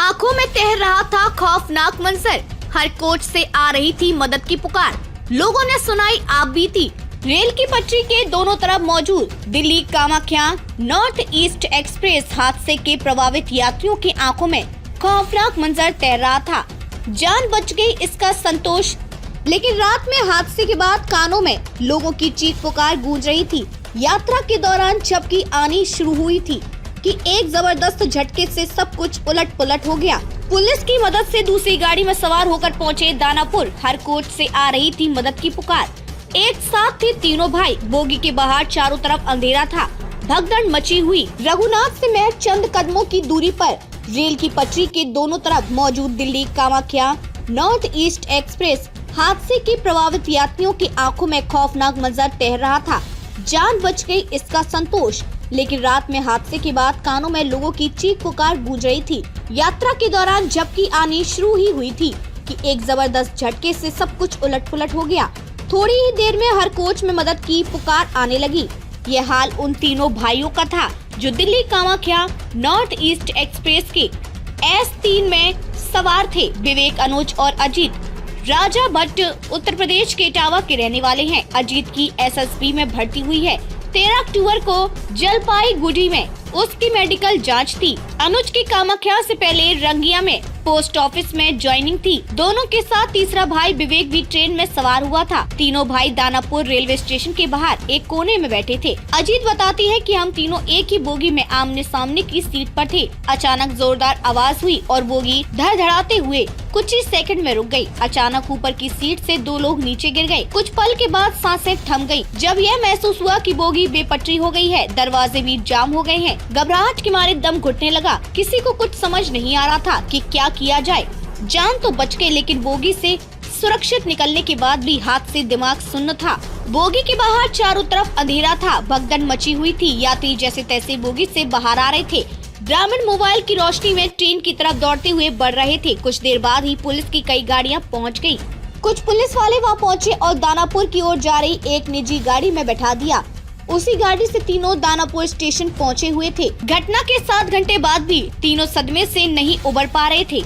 आंखों में तैर रहा था खौफनाक मंजर। हर कोच से आ रही थी मदद की पुकार। लोगों ने सुनाई आप बीती। रेल की पटरी के दोनों तरफ मौजूद Delhi Kamakhya north east express हादसे के प्रभावित यात्रियों की आंखों में खौफनाक मंजर तैर रहा था। जान बच गई इसका संतोष, लेकिन रात में हादसे के बाद कानों में लोगों की चीख पुकार गूंज रही थी। यात्रा के दौरान झपकी आनी शुरू हुई थी कि एक जबरदस्त झटके से सब कुछ उलट पुलट हो गया। पुलिस की मदद से दूसरी गाड़ी में सवार होकर पहुंचे दानापुर। हर कोच से आ रही थी मदद की पुकार। एक साथ थे तीनों भाई। बोगी के बाहर चारों तरफ अंधेरा था। भगदड़ मची हुई। रघुनाथ से महज चंद कदमों की दूरी पर रेल की पटरी के दोनों तरफ मौजूद Delhi Kamakhya north east express हादसे के प्रभावित यात्रियों की आंखों में खौफनाक मंजर तैर रहा था। जान बच गई इसका संतोष, लेकिन रात में हादसे के बाद कानों में लोगों की चीख पुकार गूंज रही थी। यात्रा के दौरान झपकी आनी शुरू ही हुई थी कि एक जबरदस्त झटके से सब कुछ उलट पुलट हो गया। थोड़ी ही देर में हर कोच में मदद की पुकार आने लगी। ये हाल उन तीनों भाइयों का था जो Delhi Kamakhya north east express के S3 में सवार थे। विवेक, अनुज और अजीत राजा भट्ट उत्तर प्रदेश के इटावा के रहने वाले हैं। अजीत की SSB में भर्ती हुई है। 13 अक्टूबर को जलपाईगुड़ी में उसकी मेडिकल जांच थी। अनुज की कामाख्या से पहले रंगिया में पोस्ट ऑफिस में ज्वाइनिंग थी। दोनों के साथ तीसरा भाई विवेक भी ट्रेन में सवार हुआ था। तीनों भाई दानापुर रेलवे स्टेशन के बाहर एक कोने में बैठे थे। अजीत बताती है कि हम तीनों एक ही बोगी में आमने सामने की सीट पर थे। अचानक जोरदार आवाज हुई और बोगी धड़धड़ाते हुए कुछ ही सेकंड में रुक गई। अचानक ऊपर की सीट से दो लोग नीचे गिर गए। कुछ पल के बाद सांसें थम गयी। जब यह महसूस हुआ कि बोगी बेपटरी हो गई है, दरवाजे भी जाम हो गए हैं। घबराहट के मारे दम घुटने लगा। किसी को कुछ समझ नहीं आ रहा था कि क्या किया जाए। जान तो बच गई, लेकिन बोगी से सुरक्षित निकलने के बाद भी हाथ से दिमाग सुन्न था। बोगी के बाहर चारों तरफ अंधेरा था। भगदड़ मची हुई थी। यात्री जैसे तैसे बोगी से बाहर आ रहे थे। ग्रामीण मोबाइल की रोशनी में ट्रेन की तरफ दौड़ते हुए बढ़ रहे थे। कुछ देर बाद ही पुलिस की कई गाड़ियां पहुंच गयी। कुछ पुलिस वाले वहां पहुंचे और दानापुर की ओर जा रही एक निजी गाड़ी में बैठा दिया। उसी गाड़ी से तीनों दानापुर स्टेशन पहुंचे हुए थे। घटना के 7 घंटे बाद भी तीनों सदमे से नहीं उबर पा रहे थे।